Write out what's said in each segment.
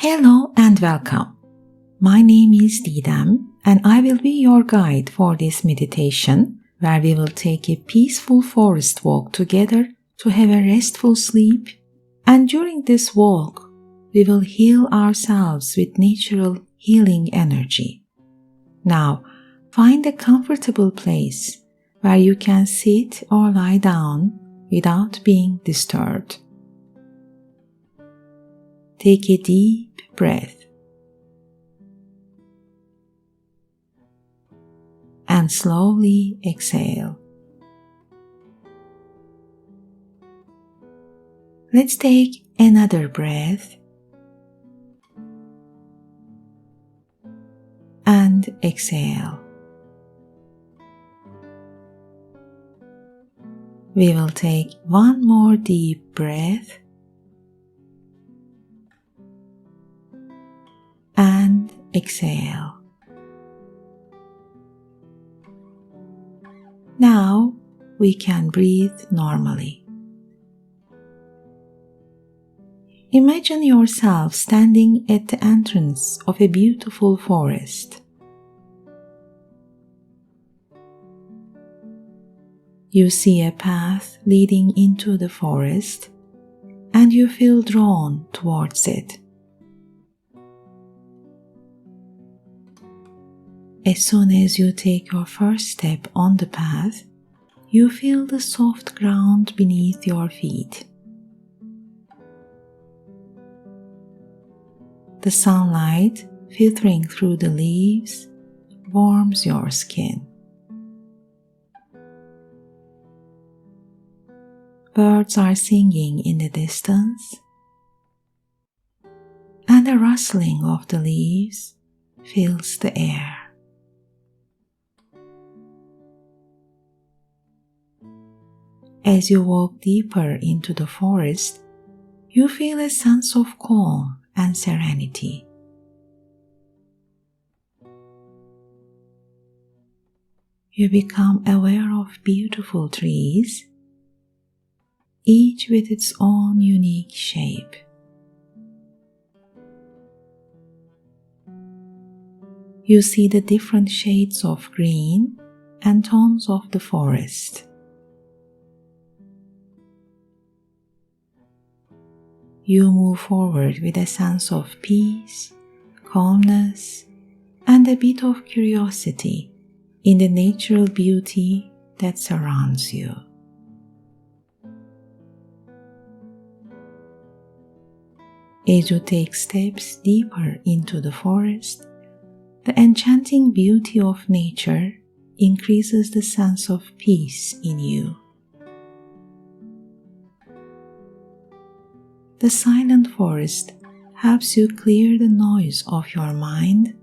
Hello and welcome. My name is Didem and I will be your guide for this meditation where we will take a peaceful forest walk together to have a restful sleep, and during this walk we will heal ourselves with natural healing energy. Now find a comfortable place where you can sit or lie down without being disturbed. Take a deep breath and slowly exhale. Let's take another breath and exhale. We will take one more deep breath and exhale. Now we can breathe normally. Imagine yourself standing at the entrance of a beautiful forest. You see a path leading into the forest and you feel drawn towards it. As soon as you take your first step on the path, you feel the soft ground beneath your feet. The sunlight filtering through the leaves warms your skin. Birds are singing in the distance, and the rustling of the leaves fills the air. As you walk deeper into the forest, you feel a sense of calm and serenity. You become aware of beautiful trees, each with its own unique shape. You see the different shades of green and tones of the forest. You move forward with a sense of peace, calmness, and a bit of curiosity in the natural beauty that surrounds you. As you take steps deeper into the forest, the enchanting beauty of nature increases the sense of peace in you. The silent forest helps you clear the noise of your mind,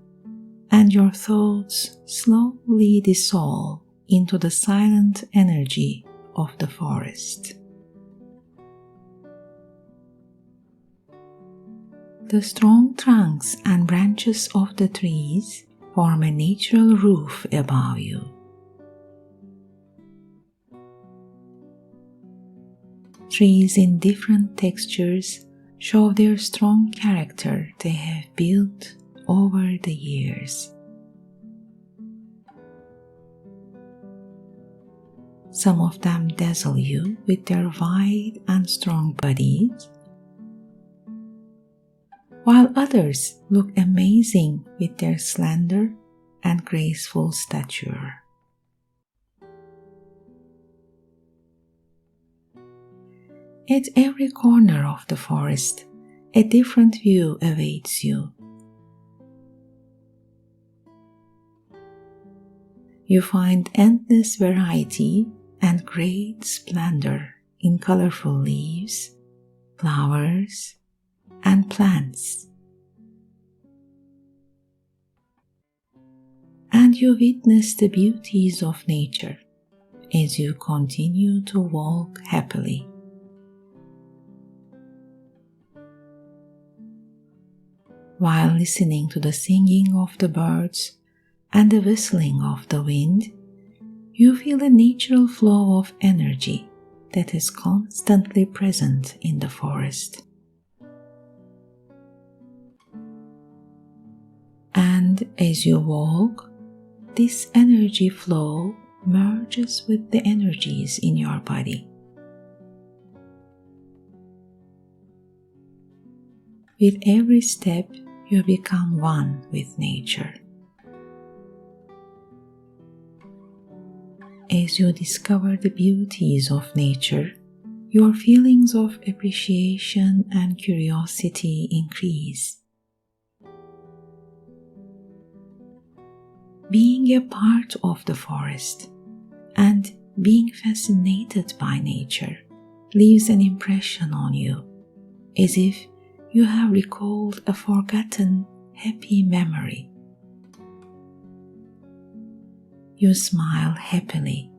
and your thoughts slowly dissolve into the silent energy of the forest. The strong trunks and branches of the trees form a natural roof above you. Trees in different textures show their strong character they have built over the years. Some of them dazzle you with their wide and strong bodies, while others look amazing with their slender and graceful stature. At every corner of the forest, a different view awaits you. You find endless variety and great splendor in colorful leaves, flowers, and plants. And you witness the beauties of nature as you continue to walk happily. While listening to the singing of the birds and the whistling of the wind, you feel a natural flow of energy that is constantly present in the forest. And as you walk, this energy flow merges with the energies in your body. With every step, you become one with nature. As you discover the beauties of nature, your feelings of appreciation and curiosity increase. Being a part of the forest and being fascinated by nature leaves an impression on you, as if you have recalled a forgotten, happy memory. You smile happily.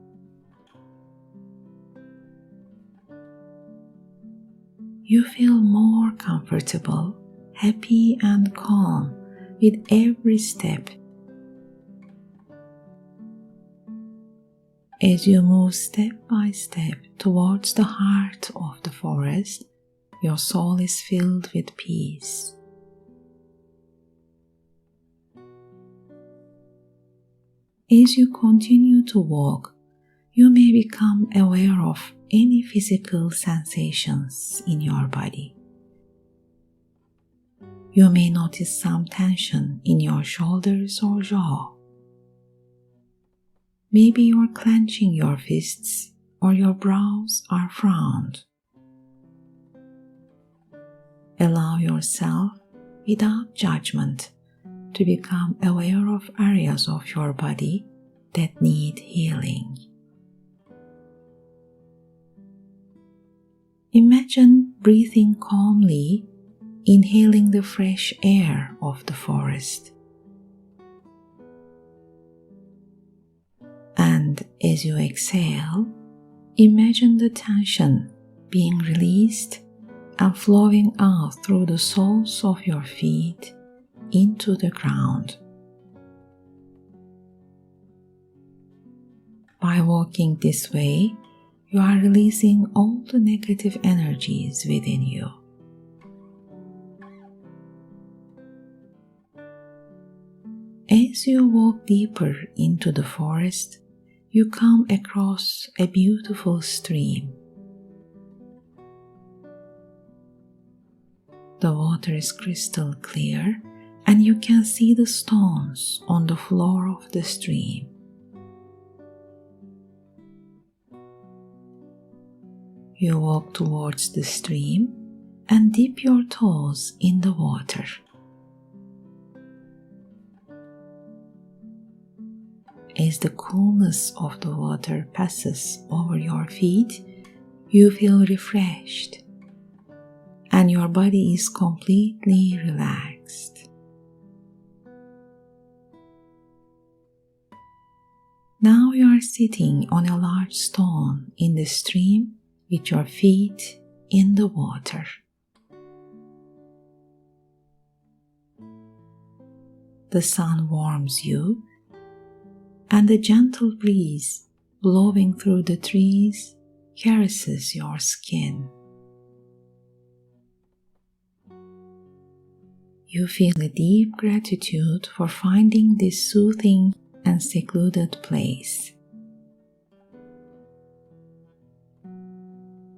You feel more comfortable, happy and calm with every step. As you move step by step towards the heart of the forest, your soul is filled with peace. As you continue to walk, you may become aware of any physical sensations in your body. You may notice some tension in your shoulders or jaw. Maybe you're clenching your fists or your brows are frowned. Allow yourself, without judgment, to become aware of areas of your body that need healing. Imagine breathing calmly, inhaling the fresh air of the forest. And as you exhale, imagine the tension being released and flowing out through the soles of your feet into the ground. By walking this way, you are releasing all the negative energies within you. As you walk deeper into the forest, you come across a beautiful stream. The water is crystal clear, and you can see the stones on the floor of the stream. You walk towards the stream and dip your toes in the water. As the coolness of the water passes over your feet, you feel refreshed and your body is completely relaxed. Now you are sitting on a large stone in the stream with your feet in the water. The sun warms you, and the gentle breeze blowing through the trees caresses your skin. You feel a deep gratitude for finding this soothing and secluded place.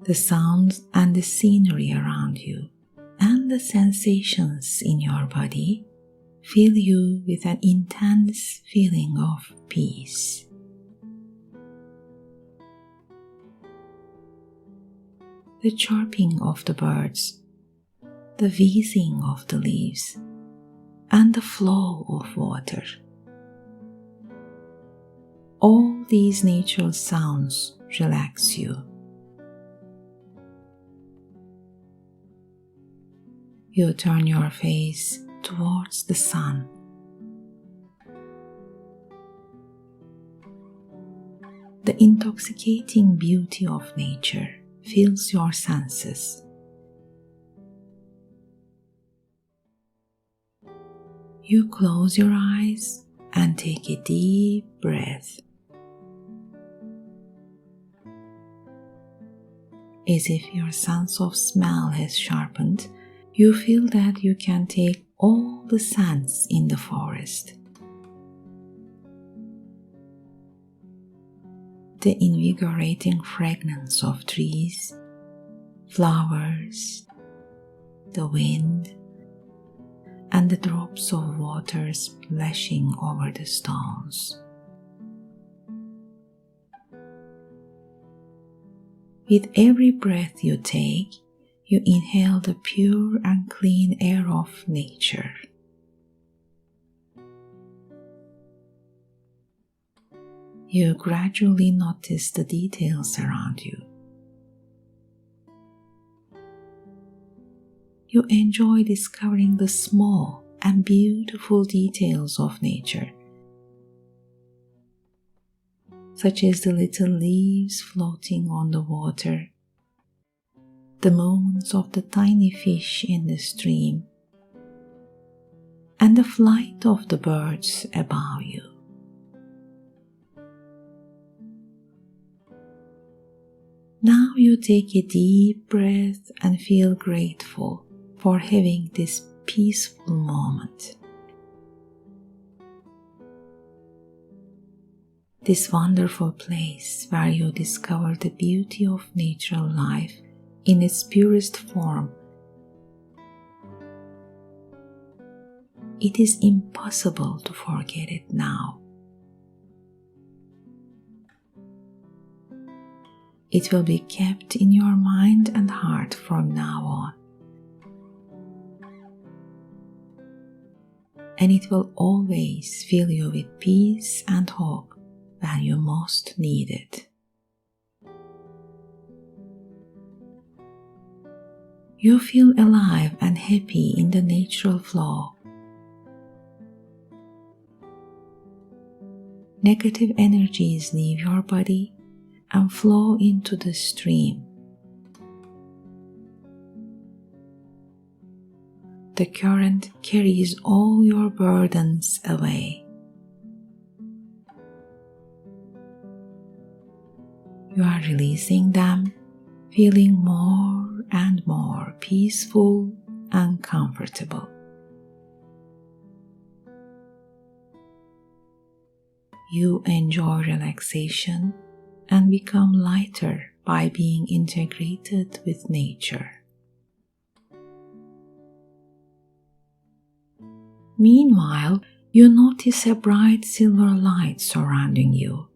The sounds and the scenery around you and the sensations in your body fill you with an intense feeling of peace. The chirping of the birds, the whizzing of the leaves, and the flow of water. All these natural sounds relax you. You turn your face towards the sun. The intoxicating beauty of nature fills your senses. You close your eyes and take a deep breath. As if your sense of smell has sharpened, you feel that you can take all the scents in the forest. The invigorating fragrance of trees, flowers, the wind, and the drops of water splashing over the stones. With every breath you take, you inhale the pure and clean air of nature. You gradually notice the details around you. You enjoy discovering the small and beautiful details of nature, such as the little leaves floating on the water, the movements of the tiny fish in the stream, and the flight of the birds above you. Now you take a deep breath and feel grateful for having this peaceful moment. This wonderful place where you discover the beauty of natural life in its purest form. It is impossible to forget it now. It will be kept in your mind and heart from now on. And it will always fill you with peace and hope when you most need it. You feel alive and happy in the natural flow. Negative energies leave your body and flow into the stream. The current carries all your burdens away. You are releasing them, feeling more and more peaceful and comfortable. You enjoy relaxation and become lighter by being integrated with nature. Meanwhile, you notice a bright silver light surrounding you.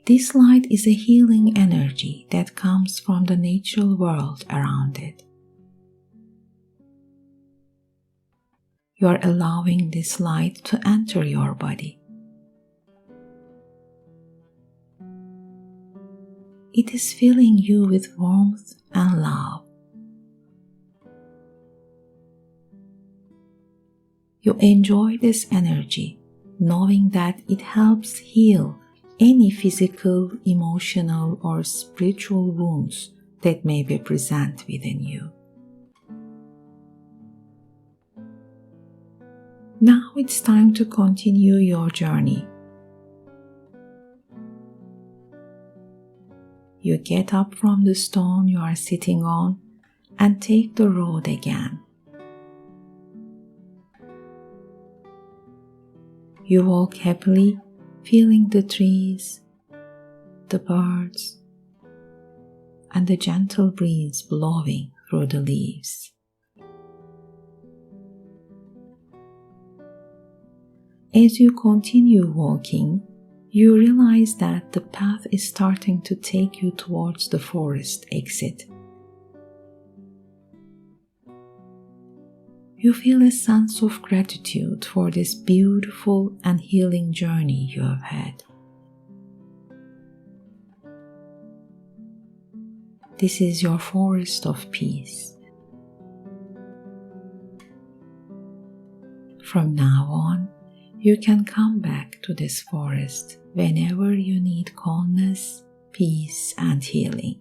This light is a healing energy that comes from the natural world around it. You are allowing this light to enter your body. It is filling you with warmth and love. You enjoy this energy, knowing that it helps heal any physical, emotional, or spiritual wounds that may be present within you. Now it's time to continue your journey. You get up from the stone you are sitting on and take the road again. You walk happily, feeling the trees, the birds, and the gentle breeze blowing through the leaves. As you continue walking, you realize that the path is starting to take you towards the forest exit. You feel a sense of gratitude for this beautiful and healing journey you have had. This is your forest of peace. From now on, you can come back to this forest whenever you need calmness, peace, and healing.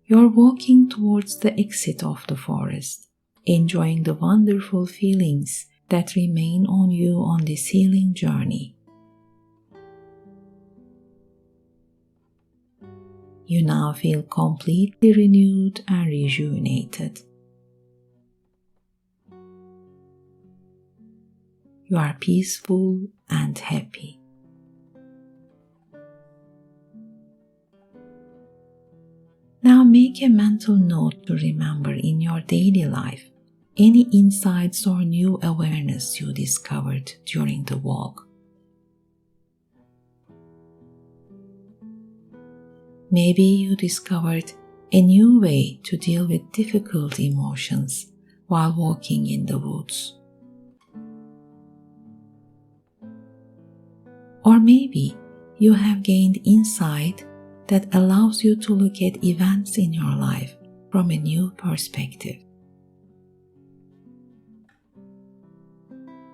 You're walking towards the exit of the forest, enjoying the wonderful feelings that remain on you on this healing journey. You now feel completely renewed and rejuvenated. You are peaceful and happy. Now make a mental note to remember in your daily life any insights or new awareness you discovered during the walk. Maybe you discovered a new way to deal with difficult emotions while walking in the woods. Or maybe you have gained insight that allows you to look at events in your life from a new perspective.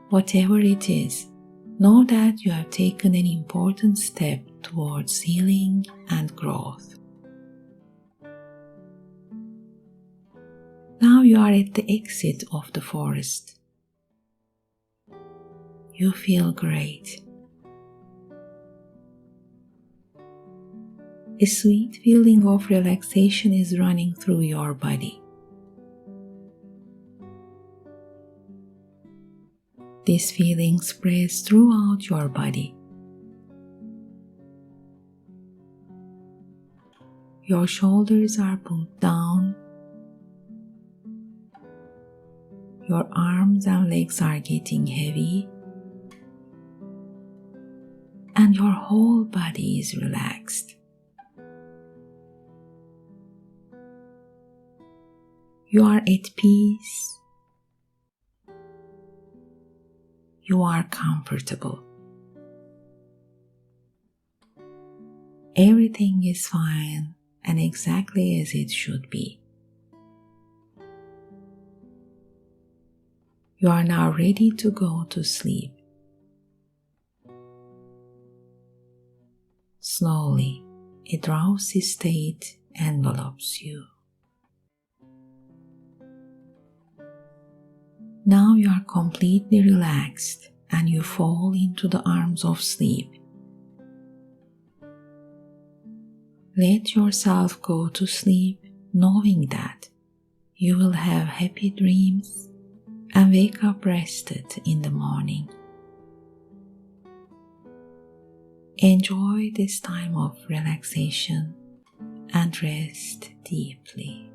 Whatever it is, know that you have taken an important step towards healing and growth. Now you are at the exit of the forest. You feel great. A sweet feeling of relaxation is running through your body. This feeling spreads throughout your body. Your shoulders are pulled down. Your arms and legs are getting heavy. And your whole body is relaxed. You are at peace. You are comfortable. Everything is fine and exactly as it should be. You are now ready to go to sleep. Slowly, a drowsy state envelops you. Now you are completely relaxed and you fall into the arms of sleep. Let yourself go to sleep knowing that you will have happy dreams and wake up rested in the morning. Enjoy this time of relaxation and rest deeply.